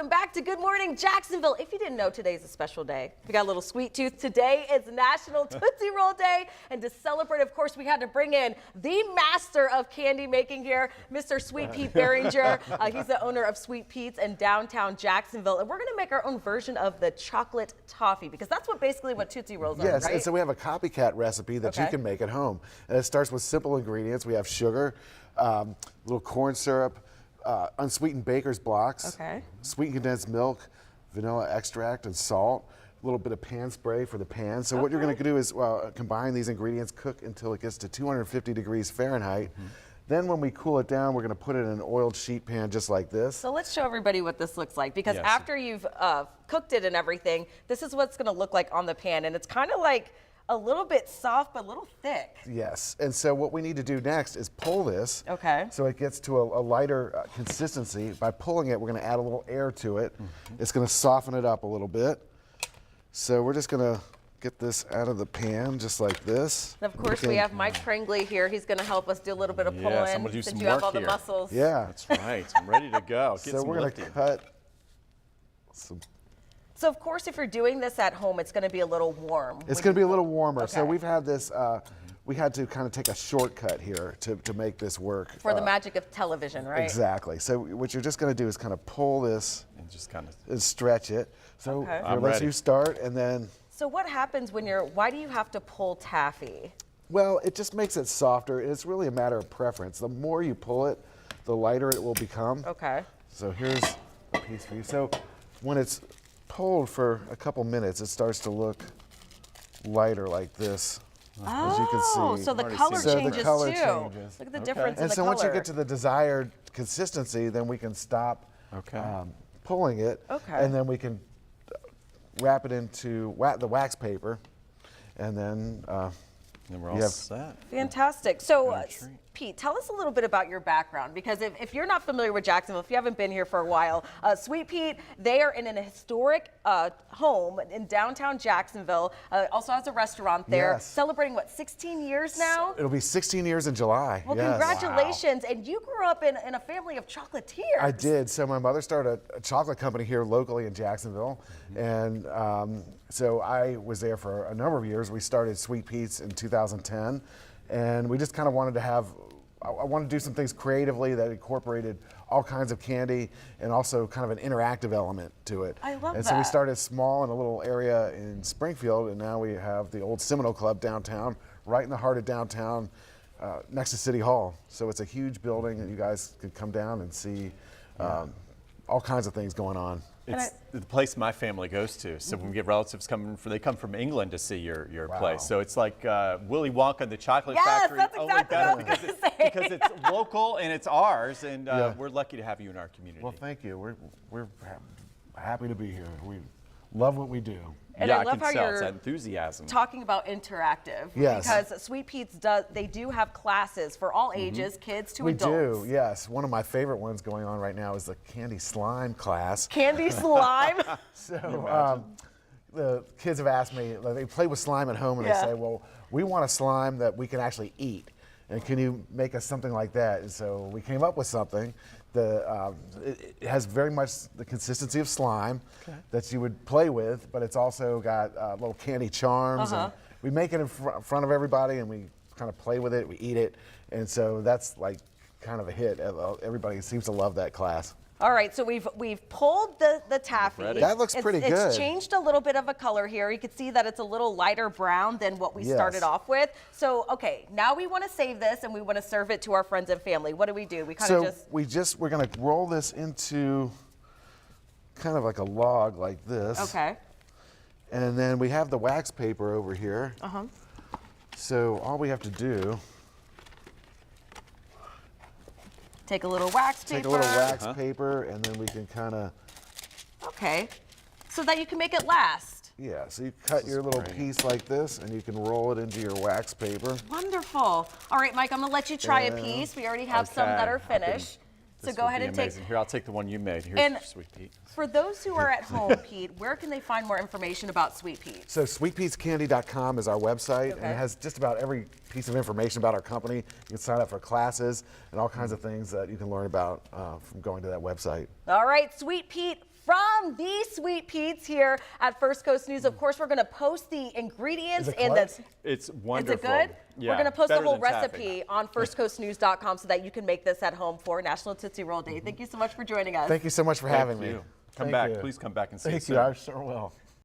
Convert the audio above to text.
welcome back to Good Morning Jacksonville. If you didn't know, today's a special day. We got a little sweet tooth. Today is National Tootsie Roll Day, and to celebrate, of course, we had to bring in the master of candy making here, Mr. Sweet Pete Behringer. He's the owner of Sweet Pete's in downtown Jacksonville, and we're going to make our own version of the chocolate toffee, because that's basically what Tootsie Rolls are, yes, right? and so we have a copycat recipe that you can make at home. And it starts with simple ingredients. We have sugar, little corn syrup, unsweetened baker's blocks, sweetened condensed milk, vanilla extract, and salt. A little bit of pan spray for the pan. So what you're going to do is combine these ingredients, cook until it gets to 250 degrees Fahrenheit. Then when we cool it down, we're going to put it in an oiled sheet pan just like this. So let's show everybody what this looks like, because after you've cooked it and everything, this is what's going to look like on the pan. And it's kind of like a little bit soft, but a little thick. Yes, and so what we need to do next is pull this so it gets to a lighter consistency. By pulling it, we're going to add a little air to it. It's going to soften it up a little bit. So we're just going to get this out of the pan just like this. And of course, we have Mike Pringley here. He's going to help us do a little bit of pulling. I'm gonna do some you have all work the muscles. Yeah. That's right. I'm ready to go. Get so we're going to cut some. So of course, if you're doing this at home, it's going to be a little warm. It's going to be a little warmer. So we've had this, we had to kind of take a shortcut here to make this work. For the magic of television, right? Exactly. So what you're just going to do is kind of pull this and just kind of and stretch it. So I'm let's ready. you start, and then. So what happens when why do you have to pull taffy? Well, it just makes it softer. It's really a matter of preference. The more you pull it, the lighter it will become. Okay. So here's a piece for you. So when it's pulled for a couple minutes, it starts to look lighter like this. As you can see. So the color changes the color too. changes. Look at the difference in and the so color. once you get to the desired consistency, then we can stop pulling it. And then we can wrap it into the wax paper, and then we're all set. Fantastic. So, Pete, tell us a little bit about your background, because if you're not familiar with Jacksonville, if you haven't been here for a while, Sweet Pete, they are in an historic home in downtown Jacksonville. Also has a restaurant there, celebrating, what, 16 years now? It'll be 16 years in July. Well, congratulations. And you grew up in a family of chocolatiers. I did. So my mother started a chocolate company here locally in Jacksonville. And so I was there for a number of years. We started Sweet Pete's in 2010. And we just kind of wanted to I wanted to do some things creatively that incorporated all kinds of candy and also kind of an interactive element to it. I love that. And so we started small in a little area in Springfield, and now we have the old Seminole Club downtown, right in the heart of downtown, next to City Hall. So it's a huge building, and you guys could come down and see all kinds of things going on. It's the place my family goes to. So when we get relatives they come from England to see your place. So it's like Willy Wonka and the Chocolate Factory. That's exactly what I was because it's local and it's ours, and we're lucky to have you in our community. Well, thank you. We're happy to be here. We love what we do. And I love can how tell. you're it's that enthusiasm. talking about interactive. Yes. Because Sweet Pete's they do have classes for all ages, kids to adults. We do, yes. One of my favorite ones going on right now is the candy slime class. Candy slime? So the kids have asked me, they play with slime at home, and they say, well, we want a slime that we can actually eat. And can you make us something like that? And so we came up with something. It has very much the consistency of slime that you would play with, but it's also got little candy charms. And we make it in front of everybody, and we kind of play with it, we eat it. And so that's like kind of a hit. Everybody seems to love that class. All right, so we've pulled the taffy. That looks pretty good. It's changed a little bit of a color here. You can see that it's a little lighter brown than what we started off with. So, okay, now we want to save this and we want to serve it to our friends and family. What do? We kind of we're going to roll this into kind of like a log like this. Okay. And then we have the wax paper over here. So all we have to do, take a little wax paper. Take a little wax paper, and then we can kind of. Okay, so that you can make it last. Yeah, so you cut your little piece like this, and you can roll it into your wax paper. Wonderful. All right, Mike, I'm gonna let you try a piece. We already have some that are finished. So go ahead and take. Here, I'll take the one you made. Here's Sweet Pete. For those who are at home, Pete, where can they find more information about Sweet Pete? So sweetpetescandy.com is our website, and it has just about every piece of information about our company. You can sign up for classes and all kinds of things that you can learn about from going to that website. All right, Sweet Pete, from the Sweet Pete's here at First Coast News. Of course, we're going to post the ingredients Is it and close? It's wonderful. Is it good? Yeah, we're going to post the better whole than taffy. recipe on firstcoastnews.com so that you can make this at home for National Tootsie Roll Day. Thank you so much for joining us. Thank you so much for having Thank me. you. Come Thank back. you. Please come back and see Thank us you. soon. I sure will.